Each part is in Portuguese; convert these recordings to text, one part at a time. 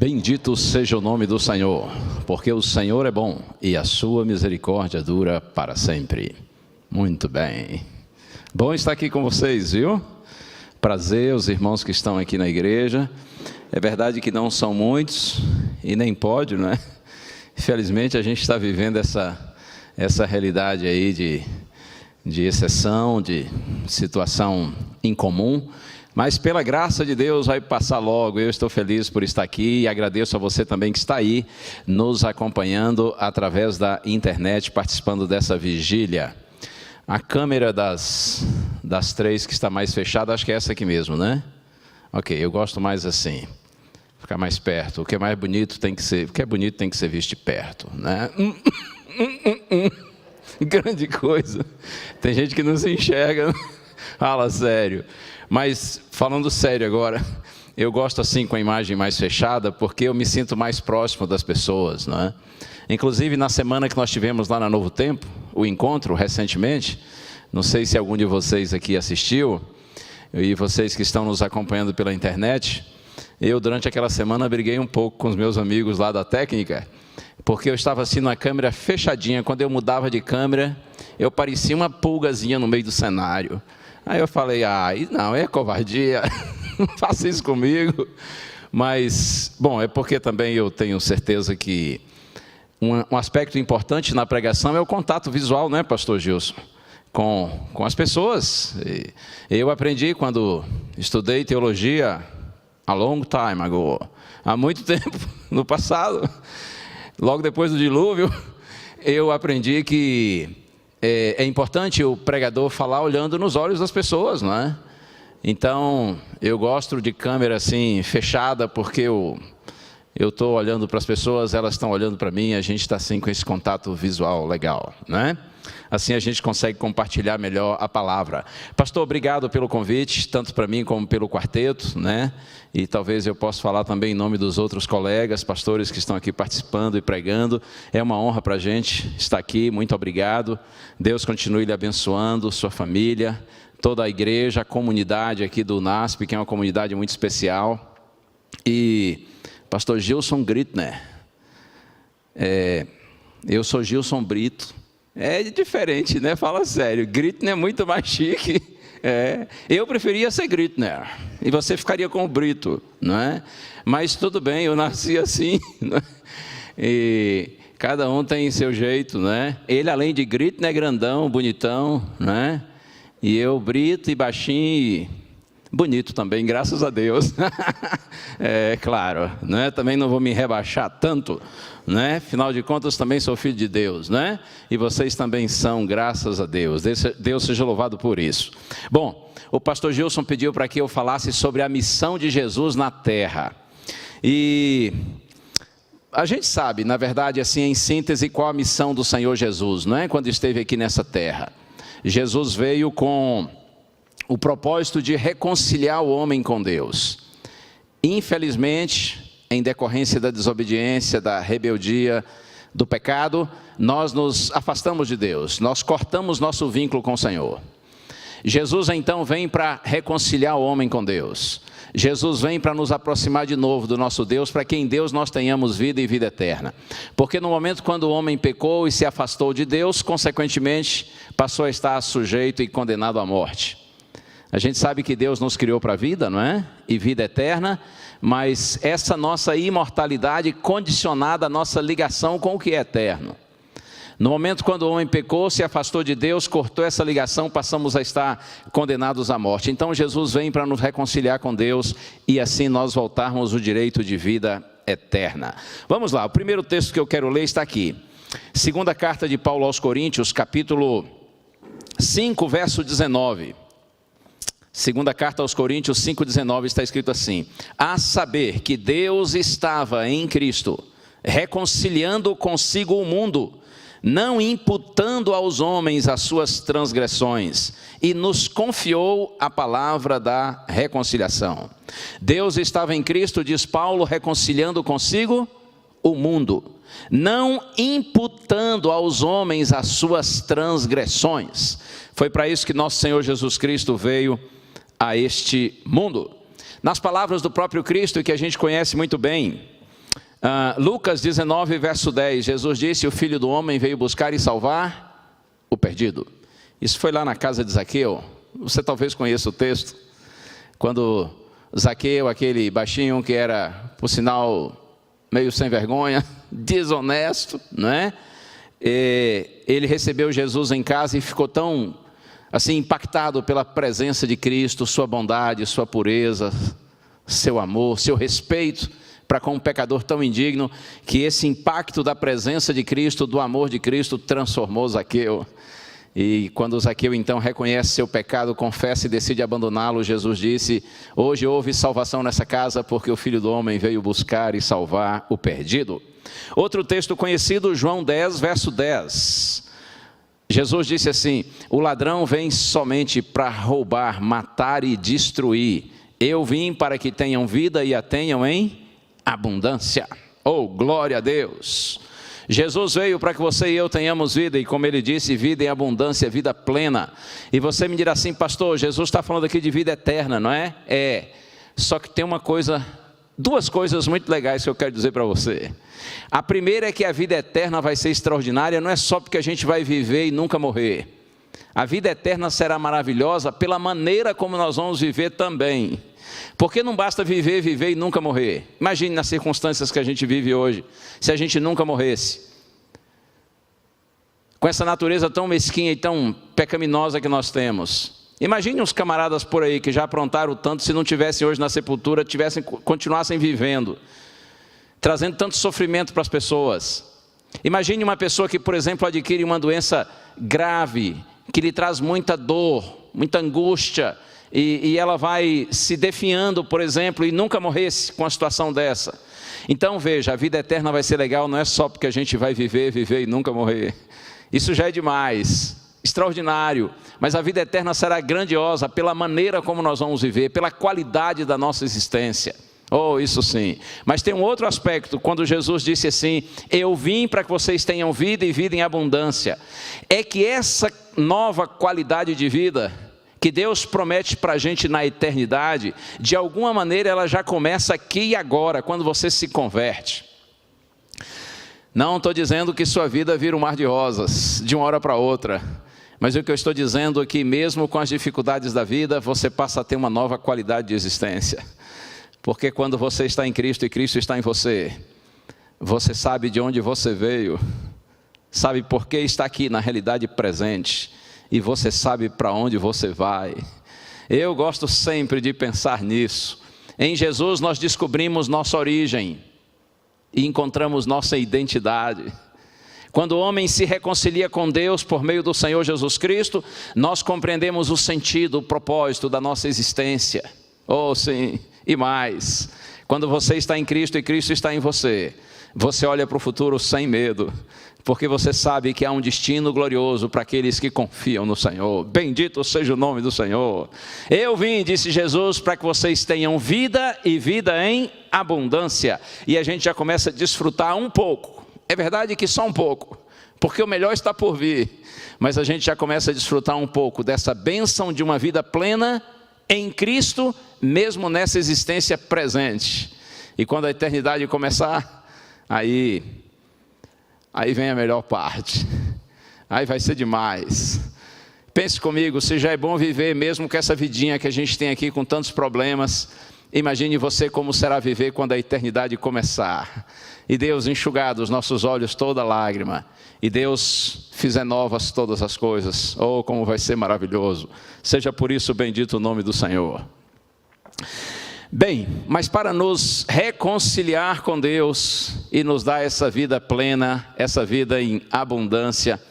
Bendito seja o nome do Senhor, porque o Senhor é bom e a sua misericórdia dura para sempre. Muito bem. Bom estar aqui com vocês, viu? Prazer, os irmãos que estão aqui na igreja. É verdade que não são muitos e nem pode, não é? Infelizmente a gente está vivendo essa realidade aí de exceção, de situação incomum. Mas pela graça de Deus vai passar logo. Eu estou feliz por estar aqui e agradeço a você também que está aí nos acompanhando através da internet, participando dessa vigília. A câmera das três que está mais fechada, acho que é essa aqui mesmo, né? Ok, eu gosto mais assim, ficar mais perto. O que é mais bonito tem que ser, o que é bonito tem que ser visto de perto, né? Grande coisa. Tem gente que não se enxerga, fala sério. Mas, falando sério agora, eu gosto assim com a imagem mais fechada, porque eu me sinto mais próximo das pessoas, não é? Inclusive, na semana que nós tivemos lá na Novo Tempo, o encontro, recentemente, não sei se algum de vocês aqui assistiu, e vocês que estão nos acompanhando pela internet, eu, durante aquela semana, briguei um pouco com os meus amigos lá da técnica, porque eu estava assim na câmera fechadinha. Quando eu mudava de câmera, eu parecia uma pulgazinha no meio do cenário. Aí eu falei, não, é covardia, não faça isso comigo. Mas, bom, é porque também eu tenho certeza que um aspecto importante na pregação é o contato visual, né, pastor Gilson? Com as pessoas. Eu aprendi quando estudei teologia a long time ago, há muito tempo, no passado, logo depois do dilúvio, eu aprendi que é importante o pregador falar olhando nos olhos das pessoas, não é? Então, eu gosto de câmera assim, fechada, porque eu estou olhando para as pessoas, elas estão olhando para mim, a gente está assim com esse contato visual legal, não é? Assim a gente consegue compartilhar melhor a palavra. Pastor, obrigado pelo convite, tanto para mim como pelo quarteto, né? E talvez eu possa falar também em nome dos outros colegas, pastores que estão aqui participando e pregando. É uma honra para a gente estar aqui, muito obrigado. Deus continue lhe abençoando, sua família, toda a igreja, a comunidade aqui do NASP, que é uma comunidade muito especial. E pastor Gilson Gritner, eu sou Gilson Brito. É diferente, né? Fala sério. Gritner é muito mais chique. Eu preferia ser Gritner. E você ficaria com o Brito, não é? Mas tudo bem, eu nasci assim. Não é? E cada um tem seu jeito, né? Ele, além de Gritner, é grandão, bonitão, né? E eu, Brito e baixinho e bonito também, graças a Deus. Claro, né? Também não vou me rebaixar tanto, né? Afinal de contas, também sou filho de Deus, né? E vocês também são, graças a Deus. Deus seja louvado por isso. Bom, o pastor Gilson pediu para que eu falasse sobre a missão de Jesus na terra. E a gente sabe, na verdade, assim, em síntese, qual a missão do Senhor Jesus, não é? Quando esteve aqui nessa terra. Jesus veio com o propósito de reconciliar o homem com Deus. Infelizmente, em decorrência da desobediência, da rebeldia, do pecado, nós nos afastamos de Deus, nós cortamos nosso vínculo com o Senhor. Jesus então vem para reconciliar o homem com Deus. Jesus vem para nos aproximar de novo do nosso Deus, para que em Deus nós tenhamos vida e vida eterna. Porque no momento quando o homem pecou e se afastou de Deus, consequentemente, passou a estar sujeito e condenado à morte. A gente sabe que Deus nos criou para a vida, não é? E vida eterna, mas essa nossa imortalidade condicionada à nossa ligação com o que é eterno. No momento quando o homem pecou, se afastou de Deus, cortou essa ligação, passamos a estar condenados à morte. Então Jesus vem para nos reconciliar com Deus e assim nós voltarmos o direito de vida eterna. Vamos lá, o primeiro texto que eu quero ler está aqui. Segunda carta de Paulo aos Coríntios, capítulo 5, verso 19. Segunda carta aos Coríntios 5,19 está escrito assim: a saber que Deus estava em Cristo, reconciliando consigo o mundo, não imputando aos homens as suas transgressões, e nos confiou a palavra da reconciliação. Deus estava em Cristo, diz Paulo, reconciliando consigo o mundo, não imputando aos homens as suas transgressões. Foi para isso que nosso Senhor Jesus Cristo veio a este mundo. Nas palavras do próprio Cristo, que a gente conhece muito bem, Lucas 19, verso 10, Jesus disse: o Filho do Homem veio buscar e salvar o perdido. Isso foi lá na casa de Zaqueu. Você talvez conheça o texto, quando Zaqueu, aquele baixinho que era, por sinal, meio sem vergonha, desonesto, não é? Ele recebeu Jesus em casa e ficou tão assim impactado pela presença de Cristo, sua bondade, sua pureza, seu amor, seu respeito para com um pecador tão indigno, que esse impacto da presença de Cristo, do amor de Cristo, transformou Zaqueu. E quando Zaqueu então reconhece seu pecado, confessa e decide abandoná-lo, Jesus disse: hoje houve salvação nessa casa, porque o Filho do Homem veio buscar e salvar o perdido. Outro texto conhecido, João 10, verso 10. Jesus disse assim: o ladrão vem somente para roubar, matar e destruir. Eu vim para que tenham vida e a tenham em abundância. Oh, glória a Deus! Jesus veio para que você e eu tenhamos vida, e como ele disse, vida em abundância, vida plena. E você me dirá assim: pastor, Jesus está falando aqui de vida eterna, não é? Só que tem duas coisas muito legais que eu quero dizer para você. A primeira é que a vida eterna vai ser extraordinária, não é só porque a gente vai viver e nunca morrer. A vida eterna será maravilhosa pela maneira como nós vamos viver também. Porque não basta viver e nunca morrer. Imagine nas circunstâncias que a gente vive hoje, se a gente nunca morresse. Com essa natureza tão mesquinha e tão pecaminosa que nós temos. Imagine uns camaradas por aí que já aprontaram tanto, se não tivessem hoje na sepultura, continuassem vivendo, trazendo tanto sofrimento para as pessoas. Imagine uma pessoa que, por exemplo, adquire uma doença grave, que lhe traz muita dor, muita angústia, e ela vai se definhando, por exemplo, e nunca morresse com uma situação dessa. Então veja, a vida eterna vai ser legal, não é só porque a gente vai viver e nunca morrer. Isso já é demais, extraordinário, mas a vida eterna será grandiosa pela maneira como nós vamos viver, pela qualidade da nossa existência. Oh, isso sim. Mas tem um outro aspecto, quando Jesus disse assim: eu vim para que vocês tenham vida e vida em abundância. É que essa nova qualidade de vida que Deus promete para a gente na eternidade, de alguma maneira ela já começa aqui e agora, quando você se converte. Não estou dizendo que sua vida vira um mar de rosas, de uma hora para outra. Mas o que eu estou dizendo é que mesmo com as dificuldades da vida, você passa a ter uma nova qualidade de existência. Porque quando você está em Cristo e Cristo está em você, você sabe de onde você veio, sabe por que está aqui na realidade presente, e você sabe para onde você vai. Eu gosto sempre de pensar nisso. Em Jesus nós descobrimos nossa origem e encontramos nossa identidade. Quando o homem se reconcilia com Deus por meio do Senhor Jesus Cristo, nós compreendemos o sentido, o propósito da nossa existência. Oh sim, e mais, quando você está em Cristo e Cristo está em você, você olha para o futuro sem medo, porque você sabe que há um destino glorioso para aqueles que confiam no Senhor. Bendito seja o nome do Senhor. Eu vim, disse Jesus, para que vocês tenham vida e vida em abundância. E a gente já começa a desfrutar um pouco. É verdade que só um pouco, porque o melhor está por vir. Mas a gente já começa a desfrutar um pouco dessa bênção de uma vida plena em Cristo, mesmo nessa existência presente. E quando a eternidade começar, aí vem a melhor parte. Aí vai ser demais. Pense comigo, se já é bom viver mesmo com essa vidinha que a gente tem aqui com tantos problemas, imagine você como será viver quando a eternidade começar. E Deus enxugar dos nossos olhos toda lágrima. E Deus fizer novas todas as coisas. Oh, como vai ser maravilhoso. Seja por isso bendito o nome do Senhor. Bem, mas para nos reconciliar com Deus e nos dar essa vida plena, essa vida em abundância,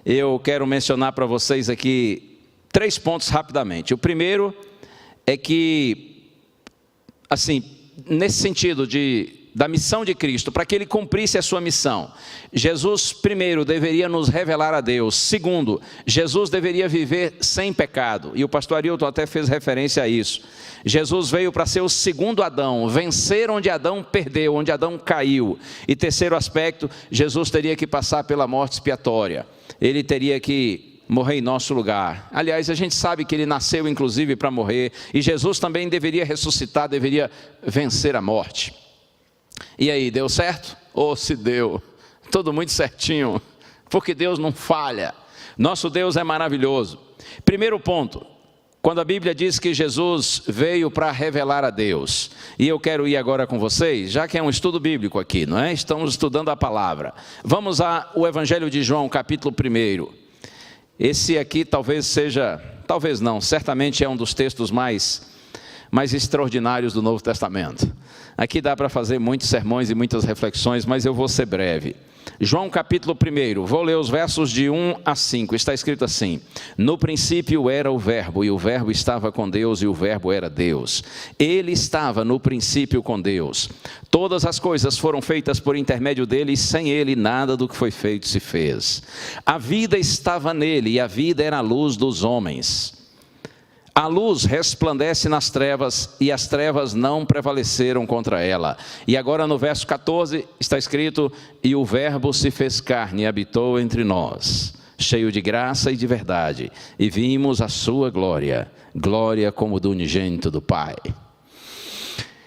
eu quero mencionar para vocês aqui 3 pontos rapidamente. O primeiro é que, assim, nesse sentido da missão de Cristo, para que Ele cumprisse a sua missão, Jesus, primeiro, deveria nos revelar a Deus. Segundo, Jesus deveria viver sem pecado, e o pastor Arilton até fez referência a isso. Jesus veio para ser o segundo Adão, vencer onde Adão perdeu, onde Adão caiu. E terceiro aspecto, Jesus teria que passar pela morte expiatória. Ele teria que morrer em nosso lugar. Aliás, a gente sabe que Ele nasceu inclusive para morrer, e Jesus também deveria ressuscitar, deveria vencer a morte. E aí, deu certo? Ou se deu? Tudo muito certinho, porque Deus não falha. Nosso Deus é maravilhoso. Primeiro ponto, quando a Bíblia diz que Jesus veio para revelar a Deus, e eu quero ir agora com vocês, já que é um estudo bíblico aqui, não é? Estamos estudando a palavra. Vamos ao Evangelho de João, capítulo 1. Esse aqui talvez seja, talvez não, certamente é um dos textos mais extraordinários do Novo Testamento. Aqui dá para fazer muitos sermões e muitas reflexões, mas eu vou ser breve. João capítulo 1, vou ler os versos de 1 a 5, está escrito assim: no princípio era o verbo, e o verbo estava com Deus, e o verbo era Deus. Ele estava no princípio com Deus. Todas as coisas foram feitas por intermédio dele, e sem ele nada do que foi feito se fez. A vida estava nele, e a vida era a luz dos homens. A luz resplandece nas trevas, e as trevas não prevaleceram contra ela. E agora no verso 14 está escrito: e o verbo se fez carne e habitou entre nós, cheio de graça e de verdade, e vimos a sua glória, glória como do unigênito do Pai.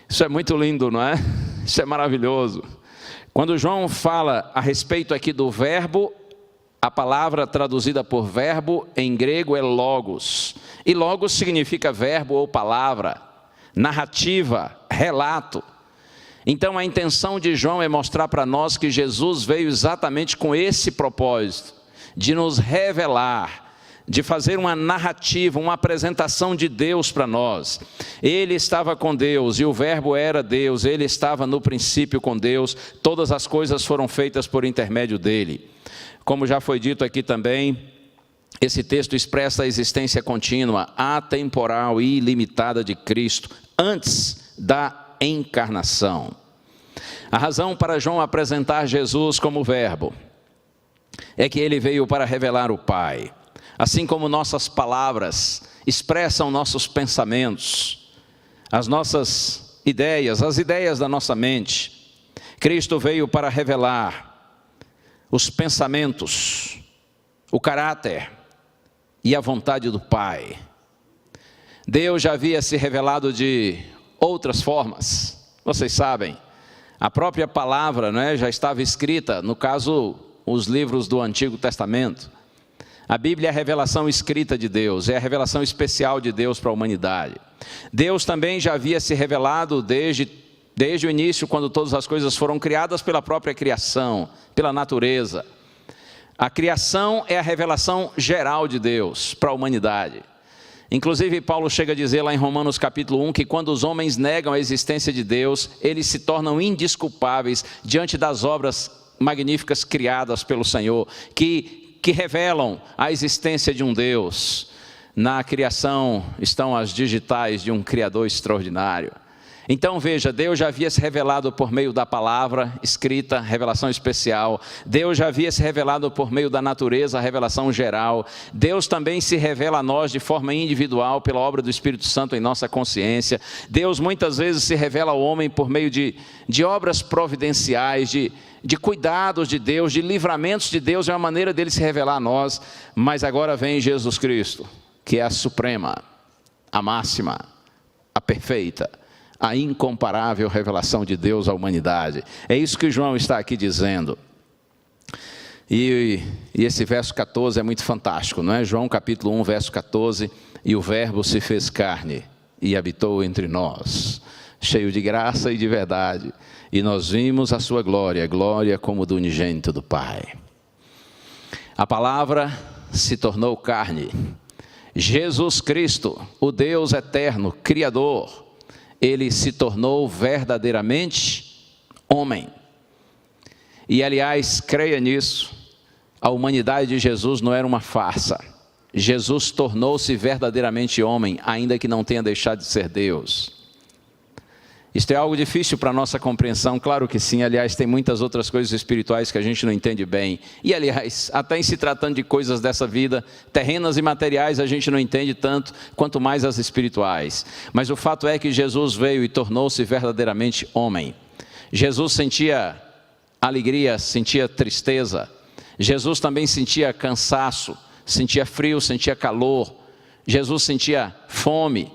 Isso é muito lindo, não é? Isso é maravilhoso. Quando João fala a respeito aqui do verbo, a palavra traduzida por verbo em grego é logos. E logos significa verbo ou palavra, narrativa, relato. Então a intenção de João é mostrar para nós que Jesus veio exatamente com esse propósito, de nos revelar, de fazer uma narrativa, uma apresentação de Deus para nós. Ele estava com Deus e o verbo era Deus, ele estava no princípio com Deus, todas as coisas foram feitas por intermédio dele. Como já foi dito aqui também, esse texto expressa a existência contínua, atemporal e ilimitada de Cristo, antes da encarnação. A razão para João apresentar Jesus como verbo é que ele veio para revelar o Pai. Assim como nossas palavras expressam nossos pensamentos, as nossas ideias, as ideias da nossa mente, Cristo veio para revelar os pensamentos, o caráter e a vontade do Pai. Deus já havia se revelado de outras formas, vocês sabem, a própria palavra, não é, já estava escrita, no caso, os livros do Antigo Testamento. A Bíblia é a revelação escrita de Deus, é a revelação especial de Deus para a humanidade. Deus também já havia se revelado desde o início, quando todas as coisas foram criadas pela própria criação, pela natureza. A criação é a revelação geral de Deus para a humanidade. Inclusive, Paulo chega a dizer lá em Romanos capítulo 1, que quando os homens negam a existência de Deus, eles se tornam indesculpáveis diante das obras magníficas criadas pelo Senhor, que revelam a existência de um Deus. Na criação estão as digitais de um Criador extraordinário. Então veja, Deus já havia se revelado por meio da palavra escrita, revelação especial. Deus já havia se revelado por meio da natureza, revelação geral. Deus também se revela a nós de forma individual pela obra do Espírito Santo em nossa consciência. Deus muitas vezes se revela ao homem por meio de obras providenciais, de cuidados de Deus, de livramentos de Deus, é uma maneira dele se revelar a nós. Mas agora vem Jesus Cristo, que é a suprema, a máxima, a perfeita, a incomparável revelação de Deus à humanidade. É isso que João está aqui dizendo. E esse verso 14 é muito fantástico, não é? João capítulo 1, verso 14, e o verbo se fez carne e habitou entre nós, cheio de graça e de verdade, e nós vimos a sua glória, glória como do unigênito do Pai. A palavra se tornou carne. Jesus Cristo, o Deus eterno, Criador, ele se tornou verdadeiramente homem. E aliás, creia nisso, a humanidade de Jesus não era uma farsa. Jesus tornou-se verdadeiramente homem, ainda que não tenha deixado de ser Deus. Isto é algo difícil para a nossa compreensão, claro que sim. Aliás, tem muitas outras coisas espirituais que a gente não entende bem. E aliás, até em se tratando de coisas dessa vida, terrenas e materiais, a gente não entende tanto, quanto mais as espirituais. Mas o fato é que Jesus veio e tornou-se verdadeiramente homem. Jesus sentia alegria, sentia tristeza. Jesus também sentia cansaço, sentia frio, sentia calor. Jesus sentia fome.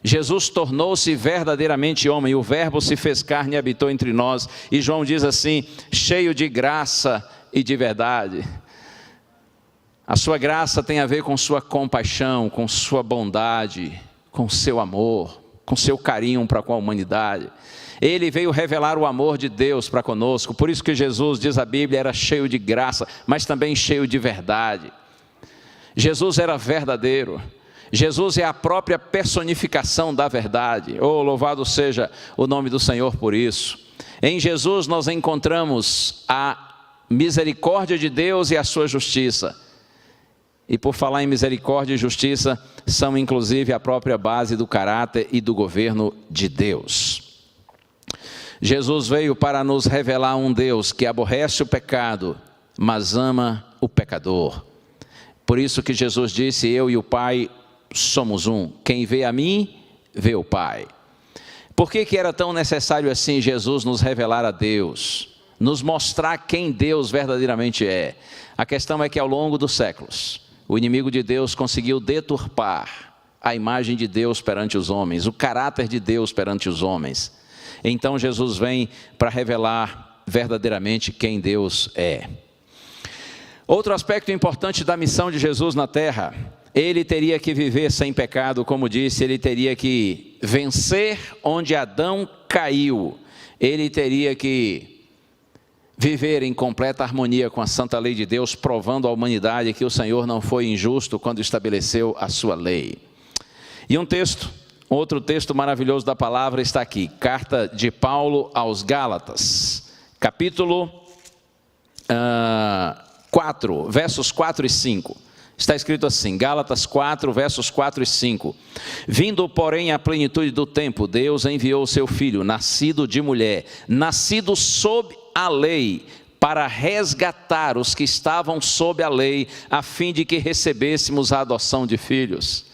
Jesus tornou-se verdadeiramente homem, o Verbo se fez carne e habitou entre nós. E João diz assim, cheio de graça e de verdade. A sua graça tem a ver com sua compaixão, com sua bondade, com seu amor, com seu carinho para com a humanidade. Ele veio revelar o amor de Deus para conosco. Por isso que Jesus, diz a Bíblia, era cheio de graça, mas também cheio de verdade. Jesus era verdadeiro. Jesus é a própria personificação da verdade. Oh, louvado seja o nome do Senhor por isso. Em Jesus nós encontramos a misericórdia de Deus e a sua justiça. E por falar em misericórdia e justiça, são inclusive a própria base do caráter e do governo de Deus. Jesus veio para nos revelar um Deus que aborrece o pecado, mas ama o pecador. Por isso que Jesus disse, eu e o Pai somos um. Quem vê a mim, vê o Pai. Por que era tão necessário assim Jesus nos revelar a Deus? Nos mostrar quem Deus verdadeiramente é? A questão é que ao longo dos séculos, o inimigo de Deus conseguiu deturpar a imagem de Deus perante os homens, o caráter de Deus perante os homens. Então Jesus vem para revelar verdadeiramente quem Deus é. Outro aspecto importante da missão de Jesus na terra, ele teria que viver sem pecado, como disse, ele teria que vencer onde Adão caiu, ele teria que viver em completa harmonia com a santa lei de Deus, provando à humanidade que o Senhor não foi injusto quando estabeleceu a sua lei. E outro texto maravilhoso da palavra está aqui, carta de Paulo aos Gálatas, capítulo 4, versos 4 e 5. Está escrito assim, Gálatas 4, versos 4 e 5. Vindo, porém, à plenitude do tempo, Deus enviou o seu Filho, nascido de mulher, nascido sob a lei, para resgatar os que estavam sob a lei, a fim de que recebêssemos a adoção de filhos.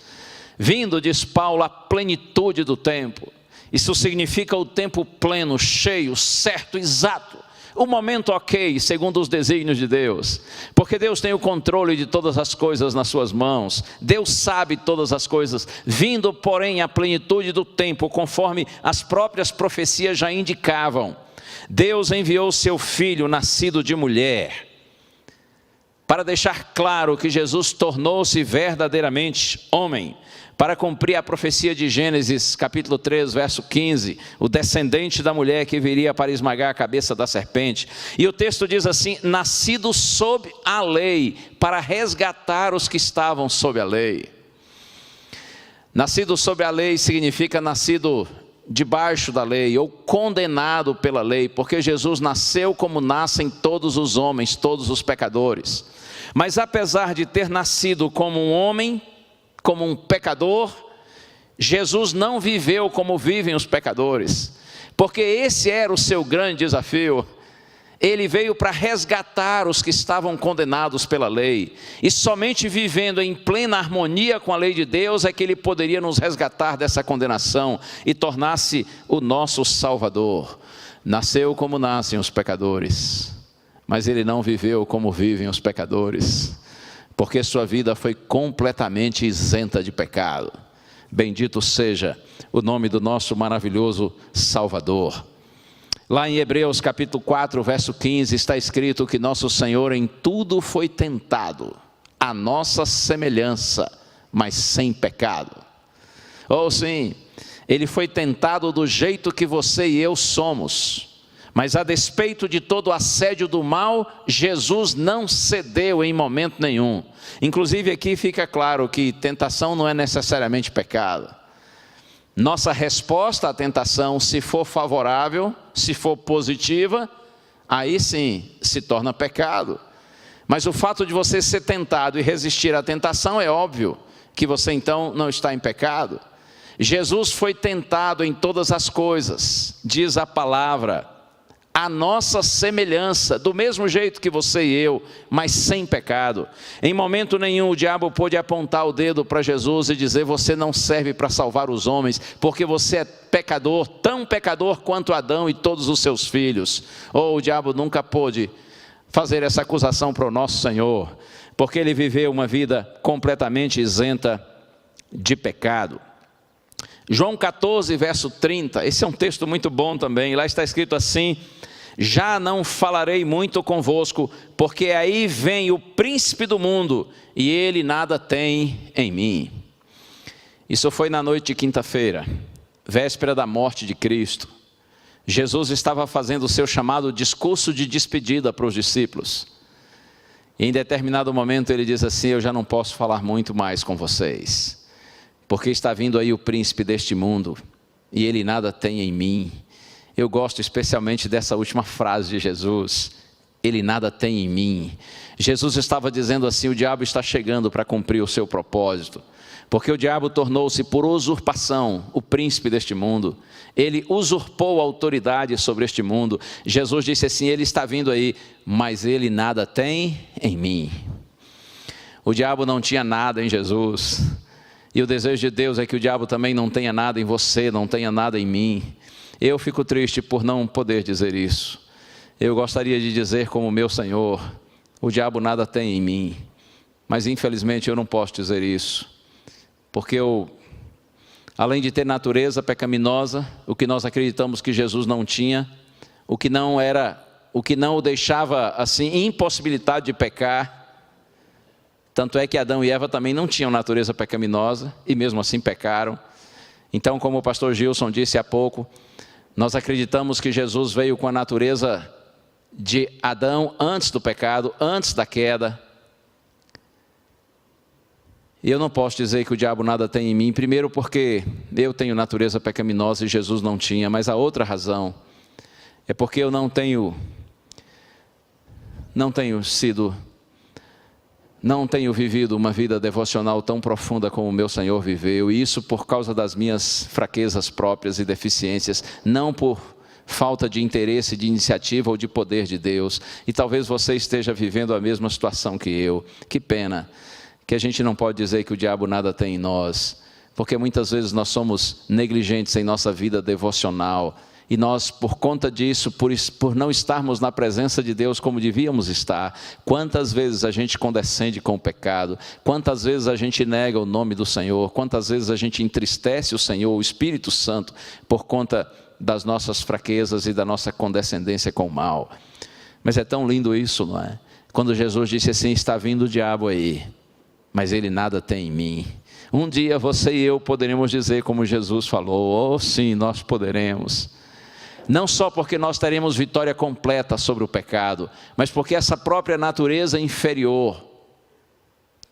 Vindo, diz Paulo, à plenitude do tempo. Isso significa o tempo pleno, cheio, certo, exato. O momento ok, segundo os desígnios de Deus, porque Deus tem o controle de todas as coisas nas suas mãos, Deus sabe todas as coisas, vindo porém à plenitude do tempo, conforme as próprias profecias já indicavam, Deus enviou seu Filho, nascido de mulher, para deixar claro que Jesus tornou-se verdadeiramente homem, para cumprir a profecia de Gênesis, capítulo 3, verso 15, o descendente da mulher que viria para esmagar a cabeça da serpente. E o texto diz assim, nascido sob a lei, para resgatar os que estavam sob a lei. Nascido sob a lei significa nascido debaixo da lei, ou condenado pela lei, porque Jesus nasceu como nascem todos os homens, todos os pecadores. Mas apesar de ter nascido como um homem, como um pecador, Jesus não viveu como vivem os pecadores, porque esse era o seu grande desafio. Ele veio para resgatar os que estavam condenados pela lei, e somente vivendo em plena harmonia com a lei de Deus é que ele poderia nos resgatar dessa condenação e tornar-se o nosso Salvador. Nasceu como nascem os pecadores, mas ele não viveu como vivem os pecadores, porque sua vida foi completamente isenta de pecado. Bendito seja o nome do nosso maravilhoso Salvador. Lá em Hebreus capítulo 4, verso 15, está escrito que nosso Senhor em tudo foi tentado, à nossa semelhança, mas sem pecado. Ou sim, ele foi tentado do jeito que você e eu somos, mas a despeito de todo o assédio do mal, Jesus não cedeu em momento nenhum. Inclusive aqui fica claro que tentação não é necessariamente pecado. Nossa resposta à tentação, se for favorável, se for positiva, aí sim se torna pecado. Mas o fato de você ser tentado e resistir à tentação é óbvio que você então não está em pecado. Jesus foi tentado em todas as coisas, diz a palavra, a nossa semelhança, do mesmo jeito que você e eu, mas sem pecado. Em momento nenhum o diabo pôde apontar o dedo para Jesus e dizer, você não serve para salvar os homens, porque você é pecador, tão pecador quanto Adão e todos os seus filhos. Ou o diabo nunca pôde fazer essa acusação para o nosso Senhor, porque ele viveu uma vida completamente isenta de pecado. João 14, verso 30, esse é um texto muito bom também. Lá está escrito assim: já não falarei muito convosco, porque aí vem o príncipe do mundo, e ele nada tem em mim. Isso foi na noite de quinta-feira, véspera da morte de Cristo. Jesus estava fazendo o seu chamado discurso de despedida para os discípulos. E em determinado momento ele diz assim: eu já não posso falar muito mais com vocês, porque está vindo aí o príncipe deste mundo, e ele nada tem em mim. Eu gosto especialmente dessa última frase de Jesus: ele nada tem em mim. Jesus estava dizendo assim: o diabo está chegando para cumprir o seu propósito, porque o diabo tornou-se por usurpação o príncipe deste mundo. Ele usurpou a autoridade sobre este mundo. Jesus disse assim: ele está vindo aí, mas ele nada tem em mim. O diabo não tinha nada em Jesus, e o desejo de Deus é que o diabo também não tenha nada em você, não tenha nada em mim. Eu fico triste por não poder dizer isso. Eu gostaria de dizer como meu Senhor: o diabo nada tem em mim, mas infelizmente eu não posso dizer isso, porque eu, além de ter natureza pecaminosa, o que nós acreditamos que Jesus não tinha, o que não o deixava assim impossibilitado de pecar. Tanto é que Adão e Eva também não tinham natureza pecaminosa, e mesmo assim pecaram. Então, como o pastor Gilson disse há pouco, nós acreditamos que Jesus veio com a natureza de Adão antes do pecado, antes da queda. E eu não posso dizer que o diabo nada tem em mim, primeiro porque eu tenho natureza pecaminosa e Jesus não tinha, mas a outra razão é porque eu não tenho vivido uma vida devocional tão profunda como o meu Senhor viveu, e isso por causa das minhas fraquezas próprias e deficiências, não por falta de interesse, de iniciativa ou de poder de Deus. E talvez você esteja vivendo a mesma situação que eu. Que pena que a gente não pode dizer que o diabo nada tem em nós, porque muitas vezes nós somos negligentes em nossa vida devocional, e nós, por conta disso, por não estarmos na presença de Deus como devíamos estar, quantas vezes a gente condescende com o pecado, quantas vezes a gente nega o nome do Senhor, quantas vezes a gente entristece o Senhor, o Espírito Santo, por conta das nossas fraquezas e da nossa condescendência com o mal. Mas é tão lindo isso, não é? Quando Jesus disse assim: está vindo o diabo aí, mas ele nada tem em mim. Um dia você e eu poderemos dizer como Jesus falou: oh sim, nós poderemos. Não só porque nós teremos vitória completa sobre o pecado, mas porque essa própria natureza inferior,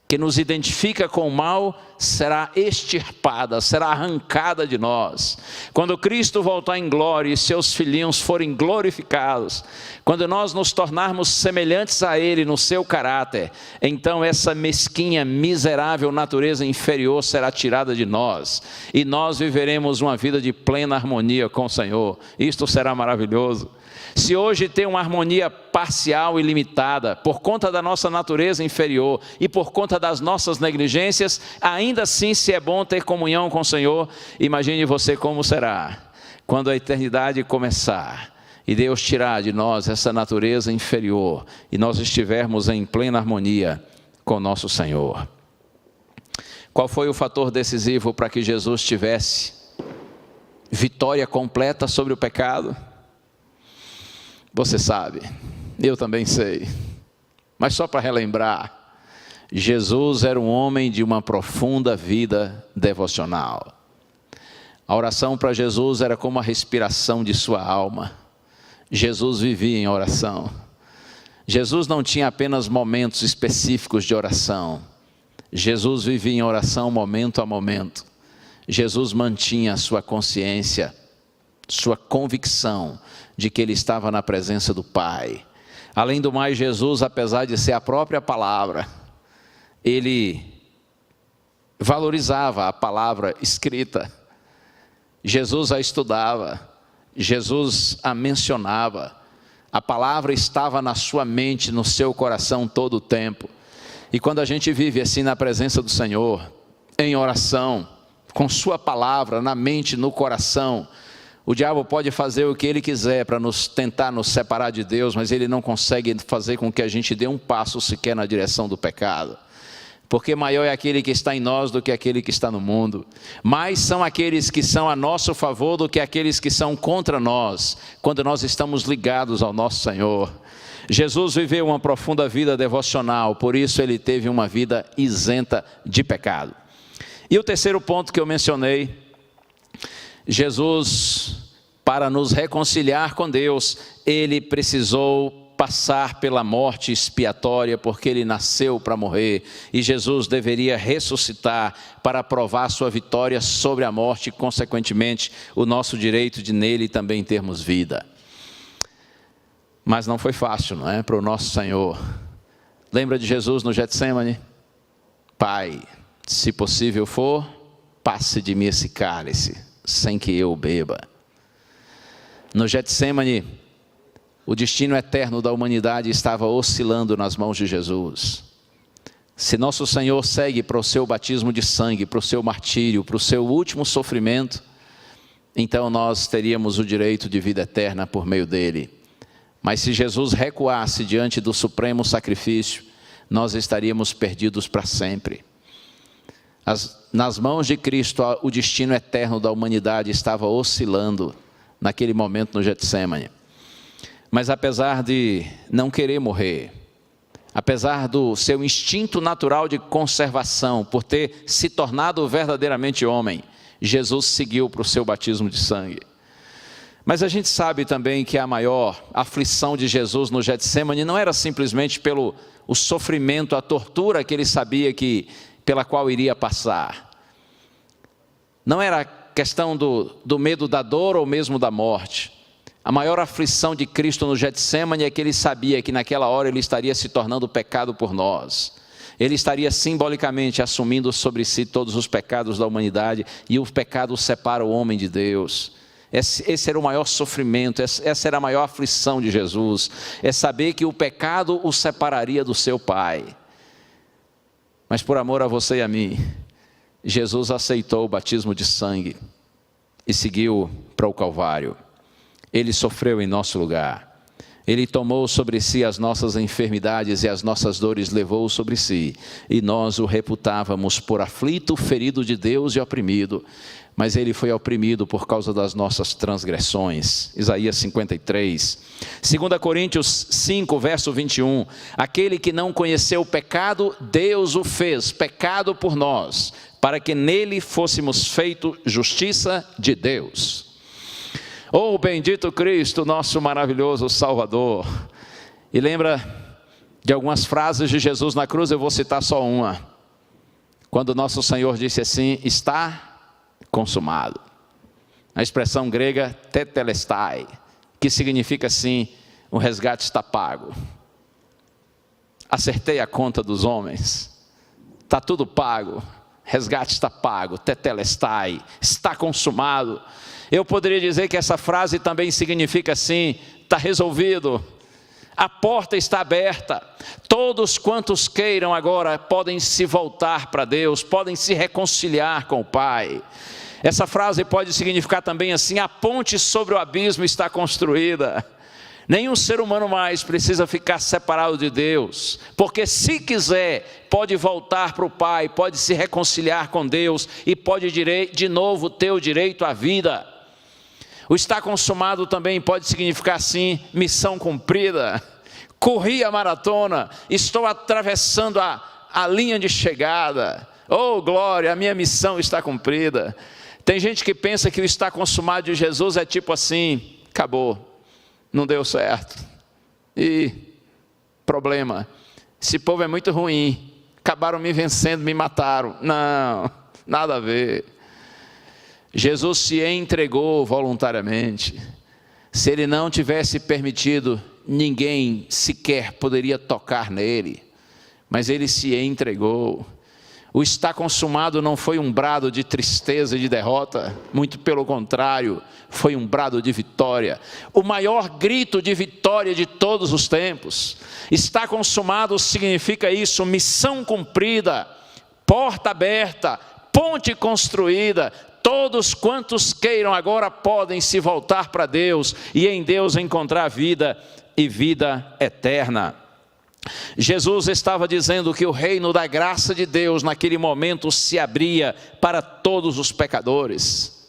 que nos identifica com o mal, será extirpada, será arrancada de nós. Quando Cristo voltar em glória e seus filhinhos forem glorificados, quando nós nos tornarmos semelhantes a Ele no seu caráter, então essa mesquinha, miserável natureza inferior será tirada de nós, e nós viveremos uma vida de plena harmonia com o Senhor. Isto será maravilhoso. Se hoje tem uma harmonia parcial e limitada, por conta da nossa natureza inferior e por conta das nossas negligências, ainda assim, se é bom ter comunhão com o Senhor, imagine você como será quando a eternidade começar e Deus tirar de nós essa natureza inferior e nós estivermos em plena harmonia com o nosso Senhor. Qual foi o fator decisivo para que Jesus tivesse vitória completa sobre o pecado? Você sabe, eu também sei, mas só para relembrar, Jesus era um homem de uma profunda vida devocional. A oração para Jesus era como a respiração de sua alma. Jesus vivia em oração. Jesus não tinha apenas momentos específicos de oração. Jesus vivia em oração momento a momento. Jesus mantinha a sua consciência, sua convicção de que ele estava na presença do Pai. Além do mais, Jesus, apesar de ser a própria palavra, ele valorizava a palavra escrita. Jesus a estudava, Jesus a mencionava. A palavra estava na sua mente, no seu coração todo o tempo. E quando a gente vive assim na presença do Senhor, em oração, com sua palavra na mente, no coração, o diabo pode fazer o que ele quiser para tentar nos separar de Deus, mas ele não consegue fazer com que a gente dê um passo sequer na direção do pecado. porque maior é aquele que está em nós do que aquele que está no mundo. Mais são aqueles que são a nosso favor do que aqueles que são contra nós, quando nós estamos ligados ao nosso Senhor. Jesus viveu uma profunda vida devocional, por isso ele teve uma vida isenta de pecado. E o terceiro ponto que eu mencionei, Jesus, para nos reconciliar com Deus, ele precisou passar pela morte expiatória, porque ele nasceu para morrer, e Jesus deveria ressuscitar para provar sua vitória sobre a morte e, consequentemente, o nosso direito de nele também termos vida. Mas não foi fácil, não é? Para o nosso Senhor. Lembra de Jesus no Getsêmani? Pai, se possível for, passe de mim esse cálice, sem que eu beba. No Getsêmani, o destino eterno da humanidade estava oscilando nas mãos de Jesus. Se nosso Senhor segue para o seu batismo de sangue, para o seu martírio, para o seu último sofrimento, então nós teríamos o direito de vida eterna por meio dele. Mas se Jesus recuasse diante do supremo sacrifício, nós estaríamos perdidos para sempre. Nas mãos de Cristo, o destino eterno da humanidade estava oscilando naquele momento no Getsêmani. Mas apesar de não querer morrer, apesar do seu instinto natural de conservação, por ter se tornado verdadeiramente homem, Jesus seguiu para o seu batismo de sangue. Mas a gente sabe também que a maior aflição de Jesus no Getsêmani não era simplesmente pelo o sofrimento, a tortura que ele sabia pela qual iria passar. Não era questão do medo da dor ou mesmo da morte. A maior aflição de Cristo no Getsêmani é que ele sabia que naquela hora ele estaria se tornando pecado por nós. Ele estaria simbolicamente assumindo sobre si todos os pecados da humanidade, e o pecado separa o homem de Deus. Esse era o maior sofrimento, essa era a maior aflição de Jesus, é saber que o pecado o separaria do seu Pai. Mas por amor a você e a mim, Jesus aceitou o batismo de sangue e seguiu para o Calvário. Ele sofreu em nosso lugar. Ele tomou sobre si as nossas enfermidades e as nossas dores levou sobre si. E nós o reputávamos por aflito, ferido de Deus e oprimido. Mas ele foi oprimido por causa das nossas transgressões. Isaías 53. 2 Coríntios 5, verso 21. Aquele que não conheceu o pecado, Deus o fez pecado por nós, para que nele fôssemos feito justiça de Deus. Oh, bendito Cristo, nosso maravilhoso Salvador. E lembra de algumas frases de Jesus na cruz? Eu vou citar só uma. Quando nosso Senhor disse assim: está consumado. A expressão grega tetelestai, que significa assim: o resgate está pago. Acertei a conta dos homens. Está tudo pago. Resgate está pago. Tetelestai, está consumado. Eu poderia dizer que essa frase também significa assim: está resolvido, a porta está aberta, todos quantos queiram agora podem se voltar para Deus, podem se reconciliar com o Pai. Essa frase pode significar também assim: a ponte sobre o abismo está construída, nenhum ser humano mais precisa ficar separado de Deus, porque se quiser, pode voltar para o Pai, pode se reconciliar com Deus e pode de novo ter o direito à vida. O estar consumado também pode significar assim: missão cumprida, corri a maratona, estou atravessando a linha de chegada, oh glória, a minha missão está cumprida. Tem gente que pensa que o estar consumado de Jesus é tipo assim: acabou, não deu certo, e problema, esse povo é muito ruim, acabaram me vencendo, me mataram. Não, nada a ver. Jesus se entregou voluntariamente. Se ele não tivesse permitido, ninguém sequer poderia tocar nele, mas ele se entregou. O estar consumado não foi um brado de tristeza e de derrota, muito pelo contrário, foi um brado de vitória, o maior grito de vitória de todos os tempos. Estar consumado significa isso: missão cumprida, porta aberta, ponte construída. Todos quantos queiram agora podem se voltar para Deus e em Deus encontrar vida e vida eterna. Jesus estava dizendo que o reino da graça de Deus naquele momento se abria para todos os pecadores.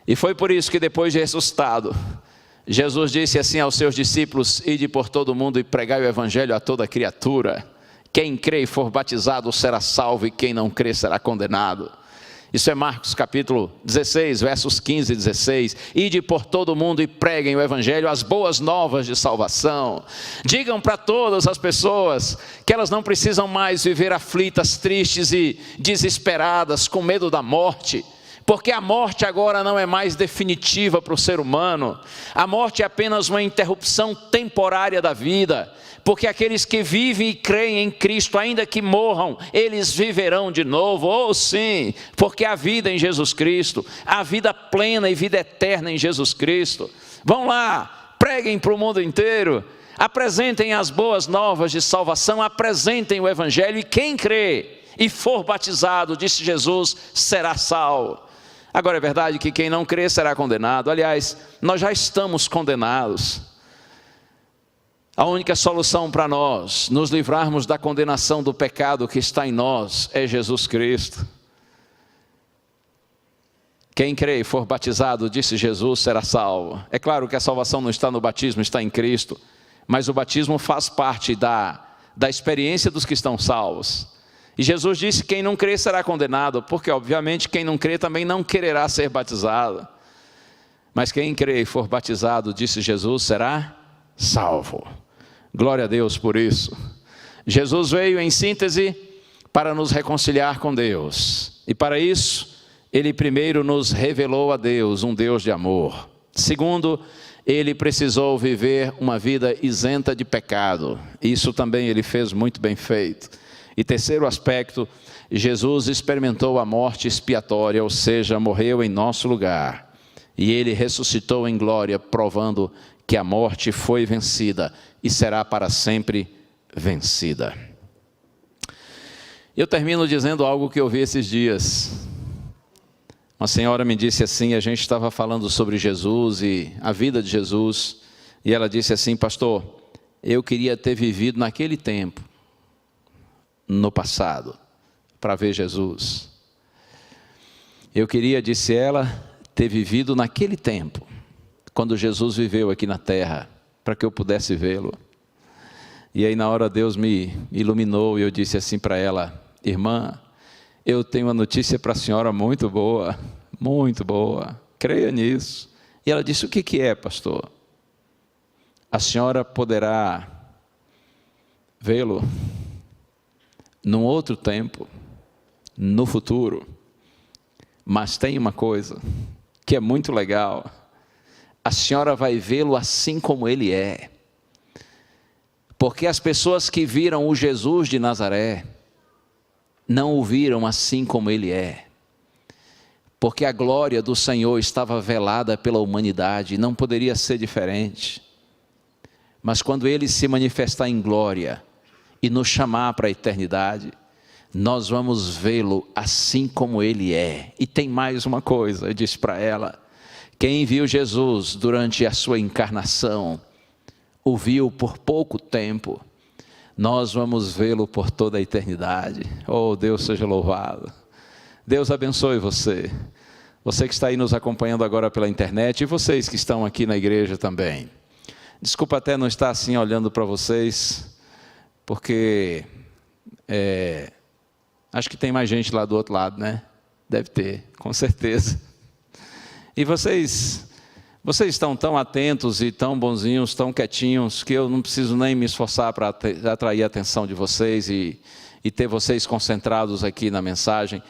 E foi por isso que depois de ressuscitado, Jesus disse assim aos seus discípulos: ide por todo o mundo e pregai o evangelho a toda criatura. Quem crê e for batizado será salvo, e quem não crê será condenado. Isso é Marcos capítulo 16, versos 15 e 16. Ide por todo o mundo e preguem o evangelho, as boas novas de salvação. Digam para todas as pessoas que elas não precisam mais viver aflitas, tristes e desesperadas, com medo da morte. Porque a morte agora não é mais definitiva para o ser humano. A morte é apenas uma interrupção temporária da vida. Porque aqueles que vivem e creem em Cristo, ainda que morram, eles viverão de novo. Oh sim, porque a vida em Jesus Cristo, a vida plena e vida eterna em Jesus Cristo. Vão lá, preguem para o mundo inteiro, apresentem as boas novas de salvação, apresentem o evangelho, e quem crê e for batizado, disse Jesus, será salvo. Agora é verdade que quem não crê será condenado. Aliás, nós já estamos condenados. A única solução para nós nos livrarmos da condenação do pecado que está em nós é Jesus Cristo. Quem crê e for batizado, disse Jesus, será salvo. É claro que a salvação não está no batismo, está em Cristo. Mas o batismo faz parte da experiência dos que estão salvos. E Jesus disse: quem não crê será condenado, porque obviamente quem não crê também não quererá ser batizado. Mas quem crê e for batizado, disse Jesus, será salvo. Glória a Deus por isso. Jesus veio, em síntese, para nos reconciliar com Deus. E para isso, Ele primeiro nos revelou a Deus, um Deus de amor. Segundo, Ele precisou viver uma vida isenta de pecado. Isso também Ele fez muito bem feito. E terceiro aspecto, Jesus experimentou a morte expiatória, ou seja, morreu em nosso lugar. E Ele ressuscitou em glória, provando que a morte foi vencida e será para sempre vencida. Eu termino dizendo algo que eu vi esses dias. Uma senhora me disse assim, a gente estava falando sobre Jesus e a vida de Jesus, e ela disse assim: pastor, eu queria ter vivido naquele tempo, no passado, para ver Jesus. Eu queria, disse ela, ter vivido naquele tempo, quando Jesus viveu aqui na terra, para que eu pudesse vê-lo. E aí na hora Deus me iluminou e eu disse assim para ela: irmã, eu tenho uma notícia para a senhora muito boa, creia nisso. E ela disse: o que é, pastor? A senhora poderá vê-lo num outro tempo, no futuro. Mas tem uma coisa que é muito legal: a senhora vai vê-lo assim como ele é. Porque as pessoas que viram o Jesus de Nazaré não o viram assim como ele é. Porque a glória do Senhor estava velada pela humanidade, não poderia ser diferente. Mas quando ele se manifestar em glória e nos chamar para a eternidade, nós vamos vê-lo assim como ele é. E tem mais uma coisa, eu disse para ela: quem viu Jesus durante a sua encarnação, o viu por pouco tempo, nós vamos vê-lo por toda a eternidade. Oh, Deus seja louvado. Deus abençoe você. Você que está aí nos acompanhando agora pela internet, e vocês que estão aqui na igreja também. Desculpa até não estar assim olhando para vocês, porque acho que tem mais gente lá do outro lado, né? Deve ter, com certeza. E vocês estão tão atentos e tão bonzinhos, tão quietinhos, que eu não preciso nem me esforçar para atrair a atenção de vocês e ter vocês concentrados aqui na mensagem.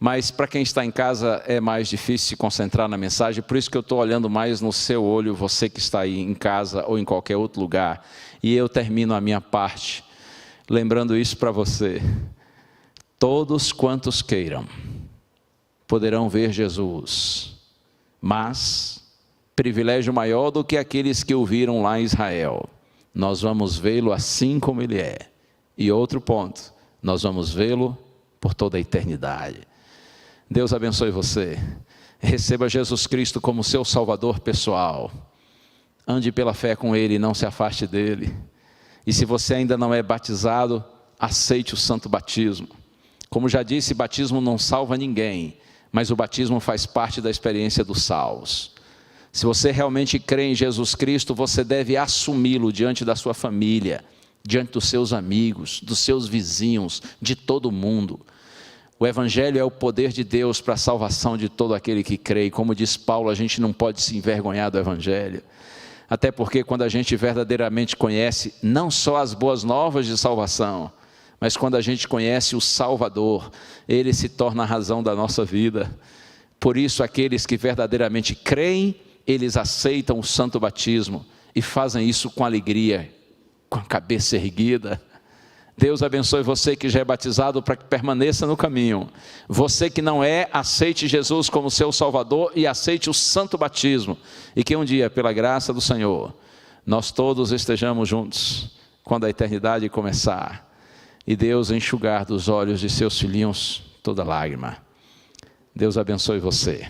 Mas para quem está em casa é mais difícil se concentrar na mensagem, por isso que eu estou olhando mais no seu olho, você que está aí em casa ou em qualquer outro lugar. E eu termino a minha parte lembrando isso para você: todos quantos queiram poderão ver Jesus, mas privilégio maior do que aqueles que o viram lá em Israel, nós vamos vê-lo assim como ele é. E outro ponto, nós vamos vê-lo por toda a eternidade. Deus abençoe você. Receba Jesus Cristo como seu Salvador pessoal. Ande pela fé com Ele, não se afaste dele. E se você ainda não é batizado, aceite o santo batismo. Como já disse, batismo não salva ninguém, mas o batismo faz parte da experiência dos salvos. Se você realmente crê em Jesus Cristo, você deve assumi-lo diante da sua família, diante dos seus amigos, dos seus vizinhos, de todo mundo. O Evangelho é o poder de Deus para a salvação de todo aquele que crê. E como diz Paulo, a gente não pode se envergonhar do Evangelho. Até porque quando a gente verdadeiramente conhece não só as boas novas de salvação, mas quando a gente conhece o Salvador, Ele se torna a razão da nossa vida. Por isso, aqueles que verdadeiramente creem, eles aceitam o santo batismo e fazem isso com alegria, com a cabeça erguida. Deus abençoe você que já é batizado para que permaneça no caminho. Você que não é, aceite Jesus como seu Salvador e aceite o santo batismo. E que um dia, pela graça do Senhor, nós todos estejamos juntos quando a eternidade começar. E Deus enxugar dos olhos de seus filhinhos toda lágrima. Deus abençoe você.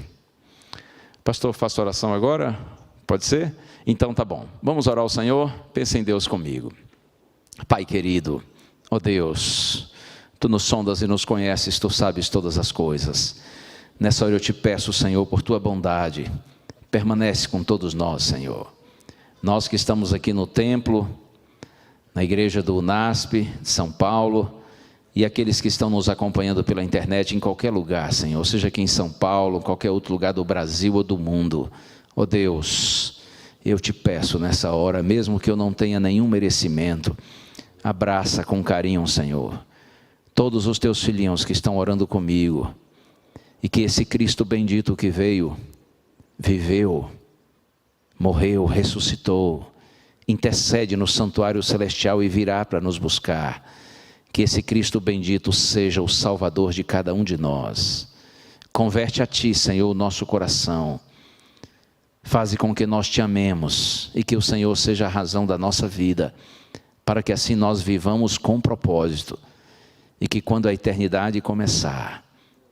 Pastor, faço oração agora? Pode ser? Então tá bom. Vamos orar ao Senhor? Pense em Deus comigo. Pai querido, ó Deus, Tu nos sondas e nos conheces, Tu sabes todas as coisas. Nessa hora eu te peço, Senhor, por Tua bondade, permanece com todos nós, Senhor. Nós que estamos aqui no templo, na igreja do UNASP, de São Paulo, e aqueles que estão nos acompanhando pela internet em qualquer lugar, Senhor, seja aqui em São Paulo, em qualquer outro lugar do Brasil ou do mundo. Ó Deus, eu te peço nessa hora, mesmo que eu não tenha nenhum merecimento, abraça com carinho, Senhor, todos os teus filhinhos que estão orando comigo, e que esse Cristo bendito que veio, viveu, morreu, ressuscitou, intercede no santuário celestial e virá para nos buscar. Que esse Cristo bendito seja o Salvador de cada um de nós. Converte a Ti, Senhor, o nosso coração. Faze com que nós Te amemos e que o Senhor seja a razão da nossa vida, para que assim nós vivamos com propósito. E que quando a eternidade começar,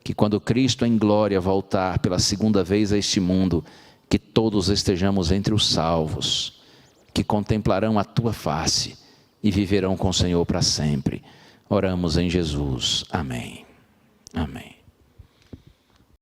que quando Cristo em glória voltar pela segunda vez a este mundo, que todos estejamos entre os salvos, que contemplarão a Tua face e viverão com o Senhor para sempre. Oramos em Jesus. Amém. Amém.